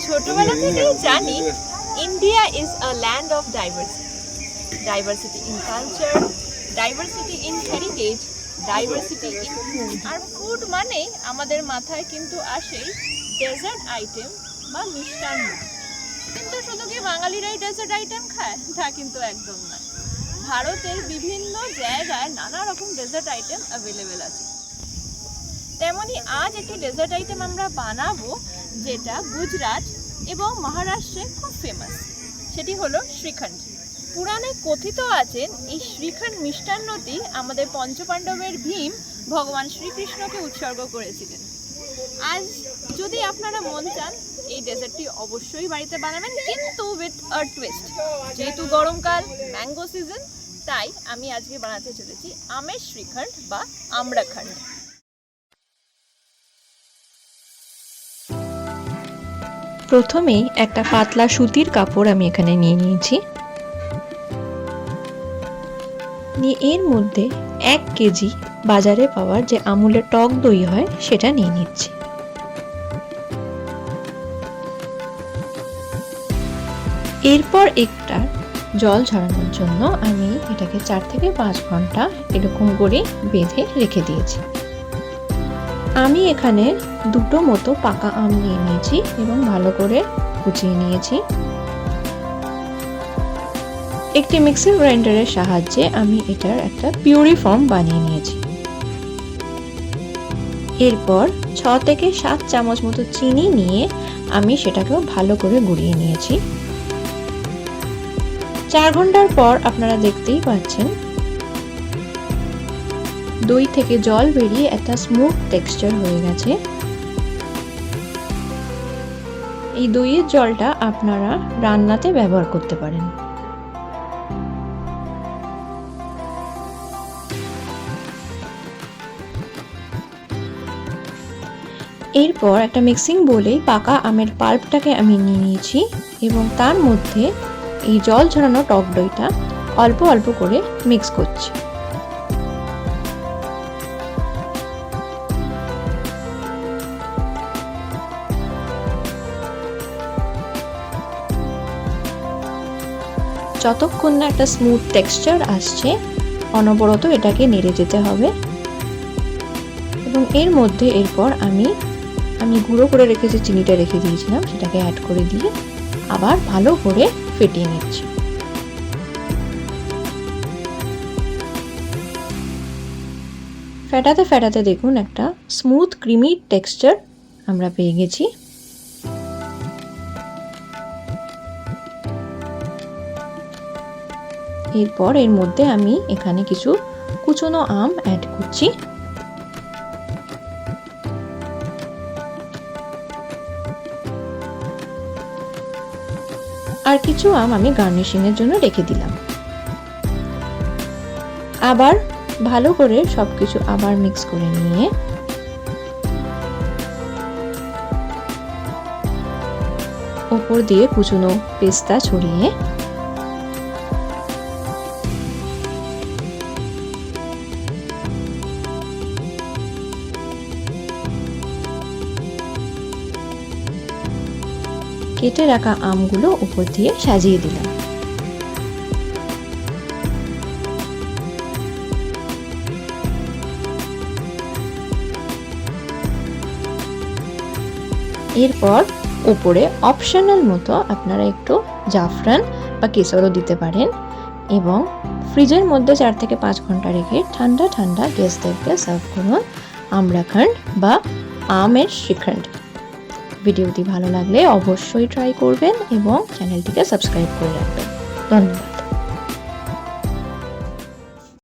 ছোটবেলা থেকেই জানি India is a land of diversity. Diversity in culture, diversity in heritage, diversity in food. আর food মানে আমাদের মাথায় কিন্তু আসেই ডেজার্ট আইটেম বা মিষ্টান্ন। কিন্তু শুধু কি বাঙালিরাই ডেজার্ট আইটেম খায়? তা কিন্তু একদম না। ভারতের বিভিন্ন জায়গায় নানা রকম ডেজার্ট আইটেম অ্যাভেলেবেল আছে। তেমনি আজ একটি ডেজার্ট আইটেম আমরা বানাবো যেটা গুজরাট এবং মহারাষ্ট্রে খুব ফেমাস। সেটি হলো শ্রীখণ্ড। পুরাণে কথিত আছেন এই শ্রীখণ্ড মিষ্টান্নটি আমাদের পঞ্চপাণ্ডবের ভীম ভগবান শ্রীকৃষ্ণকে উৎসর্গ করেছিলেন। আজ যদি আপনারা মন চান এই ডেজার্টটি অবশ্যই বাড়িতে বানাবেন, কিন্তু উইথ আ টুইস্ট। যেহেতু গরমকাল, ম্যাঙ্গো সিজন, তাই আমি আজকে বানাতে চলেছি আমের শ্রীখণ্ড বা আম্রখণ্ড। প্রথমেই একটা পাতলা সুতির কাপড় আমি এখানে নিয়ে নিয়েছি। এর মধ্যে 1 কেজি বাজারে পাওয়ার যে আমুলের টক দই হয় সেটা নিয়ে নিচ্ছি। এরপর একটা জল ঝরানোর জন্য আমি এটাকে 4 থেকে 5 ঘন্টা এরকম করে বেঁধে রেখে দিয়েছি। আমি এখানে 2টো মতো পাকা আম নিয়ে নিয়েছি এবং ভালো করে কুচিয়ে নিয়েছি। একটি মিক্সার গ্রাইন্ডারের সাহায্যে আমি এটার একটা পিউরি ফর্ম বানিয়ে নিয়েছি। এরপর 6 থেকে 7 চামচ মতো চিনি নিয়ে আমি সেটাকেও ভালো করে গুঁড়িয়ে নিয়েছি। 4 ঘন্টার পর আপনারা দেখতেই পাচ্ছেন দই থেকে জল বেরিয়ে একটা স্মুথ টেক্সচার হয়ে গেছে। এই দইয়ের জলটা আপনারা রান্নাতে ব্যবহার করতে পারেন। এরপর একটা মিক্সিং বোলে পাকা আমের পাল্পটাকে আমি নিয়ে নিয়েছি এবং তার মধ্যে এই জল ঝরানো টক দইটা অল্প অল্প করে মিক্স করছি। যতক্ষণ না একটা স্মুথ টেক্সচার আসছে অনবরত এটাকে নেড়ে যেতে হবে। এবং এর মধ্যে এরপর আমি গুঁড়ো করে রেখেছি চিনিটা রেখে দিয়েছিলাম, সেটাকে অ্যাড করে দিয়ে আবার ভালো করে ফেটিয়ে নিচ্ছি। ফেটাতে ফেটাতে দেখুন একটা স্মুথ ক্রিমি টেক্সচার আমরা পেয়ে গেছি। এরপর এর মধ্যে আমি এখানে কিছু কুচনো আম অ্যাড করছি। আর কিছু আম আমি গার্নিশিং এর জন্য রেখে দিলাম। আবার ভালো করে সবকিছু আবার মিক্স করে নিয়ে উপর দিয়ে কুচনো পেস্তা ছড়িয়ে কেটে রাখা আমগুলো উপর দিয়ে সাজিয়ে দিলাম। এরপর উপরে অপশনাল মতো আপনারা একটু জাফরান বা কেশরও দিতে পারেন এবং ফ্রিজের মধ্যে 4 থেকে 5 ঘন্টা রেখে ঠান্ডা ঠান্ডা গেস্টদেরকে সার্ভ করুন আম্রখণ্ড বা আমের শ্রীখণ্ড। ভিডিওটি ভালো লাগলে অবশ্যই ট্রাই করবেন এবং চ্যানেলটিকে সাবস্ক্রাইব করে রাখবেন। ধন্যবাদ।